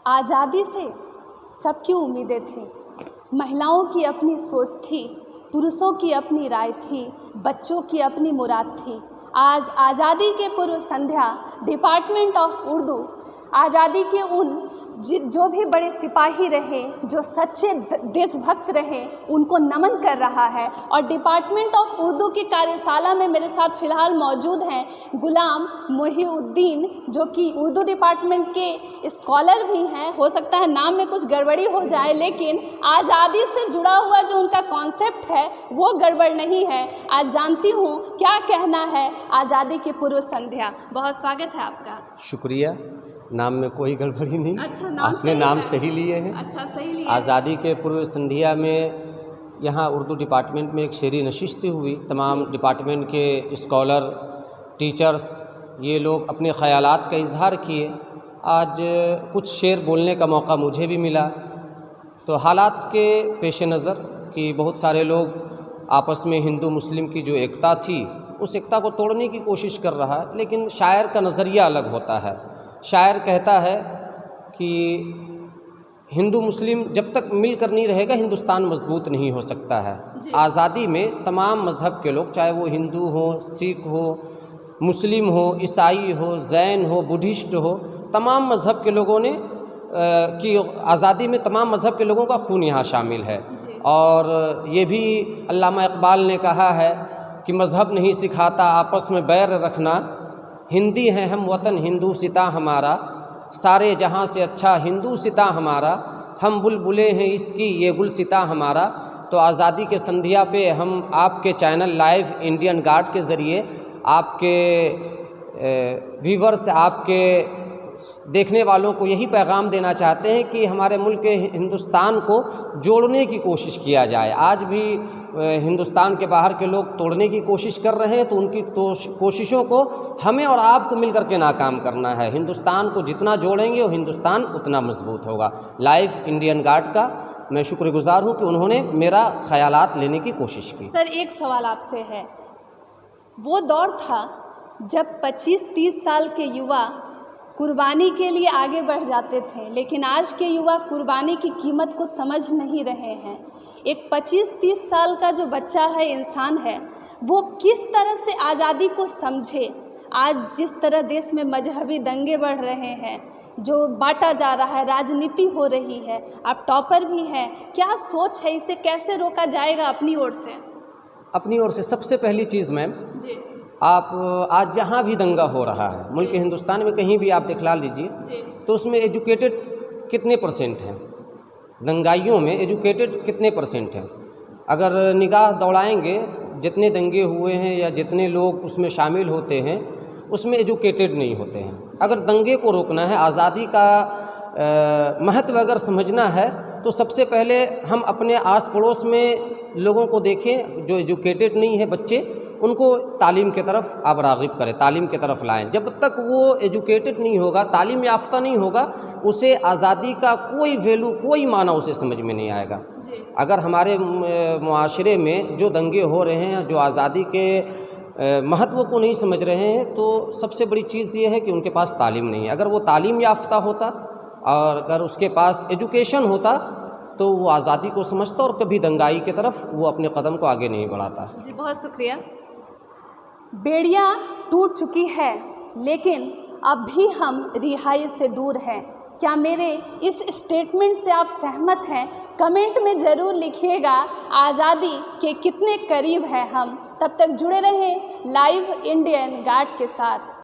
आज़ादी से सबकी उम्मीदें थीं, महिलाओं की अपनी सोच थी, पुरुषों की अपनी राय थी, बच्चों की अपनी मुराद थी। आज आज़ादी के पूर्व संध्या डिपार्टमेंट ऑफ उर्दू आज़ादी के उन जो भी बड़े सिपाही रहे, जो सच्चे देशभक्त रहे, उनको नमन कर रहा है। और डिपार्टमेंट ऑफ उर्दू की कार्यशाला में मेरे साथ फ़िलहाल मौजूद हैं गुलाम मोहिउद्दीन, जो कि उर्दू डिपार्टमेंट के स्कॉलर भी हैं। हो सकता है नाम में कुछ गड़बड़ी हो जाए, लेकिन आज़ादी से जुड़ा हुआ जो उनका कॉन्सेप्ट है वो गड़बड़ नहीं है। आज जानती हूँ क्या कहना है आज़ादी की पूर्व संध्या। बहुत स्वागत है आपका। शुक्रिया। नाम में कोई गड़बड़ी नहीं। अच्छा, आपने नाम सही लिए हैं। अच्छा, सही लिए। आज़ादी के पूर्व संध्या में यहाँ उर्दू डिपार्टमेंट में एक शेरी नशिस्ती हुई। तमाम डिपार्टमेंट के स्कॉलर, टीचर्स, ये लोग अपने ख़यालात का इजहार किए। आज कुछ शेर बोलने का मौका मुझे भी मिला। तो हालात के पेश नज़र कि बहुत सारे लोग आपस में हिंदू मुस्लिम की जो एकता थी, उस एकता को तोड़ने की कोशिश कर रहा है, लेकिन शायर का नज़रिया अलग होता है। शायर कहता है कि हिंदू मुस्लिम जब तक मिलकर नहीं रहेगा हिंदुस्तान मजबूत नहीं हो सकता है। आज़ादी में तमाम मज़हब के लोग, चाहे वो हिंदू हो, सिख हो, मुस्लिम हो, ईसाई हो, जैन हो, बुद्धिस्ट हो, तमाम मज़हब के लोगों ने कि आज़ादी में तमाम मज़हब के लोगों का खून यहाँ शामिल है। और ये भी अल्लामा इकबाल ने कहा है कि मज़हब नहीं सिखाता आपस में बैर रखना, हिंदी हैं हम वतन हिंदू सिता हमारा, सारे जहाँ से अच्छा हिंदू सिता हमारा, हम बुलबुलें हैं इसकी ये गुल सिता हमारा। तो आज़ादी के संध्या पे हम आपके चैनल लाइव इंडियन गार्ड के ज़रिए आपके व्यूवर्स, आपके देखने वालों को यही पैगाम देना चाहते हैं कि हमारे मुल्क हिंदुस्तान को जोड़ने की कोशिश किया जाए। आज भी हिंदुस्तान के बाहर के लोग तोड़ने की कोशिश कर रहे हैं, तो उनकी कोशिशों को हमें और आपको मिल कर के नाकाम करना है। हिंदुस्तान को जितना जोड़ेंगे वो हिंदुस्तान उतना मजबूत होगा। लाइव इंडियन गार्ड का मैं शुक्रगुजार हूँ कि उन्होंने मेरा ख़यालात लेने की कोशिश की। सर, एक सवाल आपसे है। वो दौर था जब 25-30 साल के युवा कुर्बानी के लिए आगे बढ़ जाते थे, लेकिन आज के युवा कुर्बानी की कीमत को समझ नहीं रहे हैं। एक 25-30 साल का जो बच्चा है, इंसान है, वो किस तरह से आज़ादी को समझे। आज जिस तरह देश में मजहबी दंगे बढ़ रहे हैं, जो बांटा जा रहा है, राजनीति हो रही है, आप टॉपर भी हैं, क्या सोच है, इसे कैसे रोका जाएगा अपनी ओर से? अपनी ओर से सबसे पहली चीज़ मैम, आप आज जहाँ भी दंगा हो रहा है मुल्क हिंदुस्तान में कहीं भी आप दिखला लीजिए, तो उसमें एजुकेटेड कितने परसेंट हैं, दंगाइयों में एजुकेटेड कितने परसेंट हैं? अगर निगाह दौड़ाएंगे जितने दंगे हुए हैं या जितने लोग उसमें शामिल होते हैं, उसमें एजुकेटेड नहीं होते हैं। अगर दंगे को रोकना है, आज़ादी का महत्व अगर समझना है, तो सबसे पहले हम अपने आस पड़ोस में लोगों को देखें जो एजुकेटेड नहीं है बच्चे, उनको तालीम की तरफ आप राग़िब करें, तालीम की तरफ लाएं। जब तक वो एजुकेटेड नहीं होगा, तालीम याफ्ता नहीं होगा, उसे आज़ादी का कोई वैल्यू, कोई माना उसे समझ में नहीं आएगा। अगर हमारे मुआशरे में जो दंगे हो रहे हैं, जो आज़ादी के महत्व को नहीं समझ रहे हैं, तो सबसे बड़ी चीज़ ये है कि उनके पास तालीम नहीं है। अगर वो तालीम याफ्ता होता और अगर उसके पास एजुकेशन होता, तो वो आज़ादी को समझता और कभी दंगाई की तरफ वो अपने कदम को आगे नहीं बढ़ाता। जी, बहुत शुक्रिया। बेड़ियाँ टूट चुकी है, लेकिन अब भी हम रिहाई से दूर हैं। क्या मेरे इस स्टेटमेंट से आप सहमत हैं? कमेंट में ज़रूर लिखिएगा आज़ादी के कितने करीब हैं हम। तब तक जुड़े रहें लाइव इंडियन गार्ड के साथ।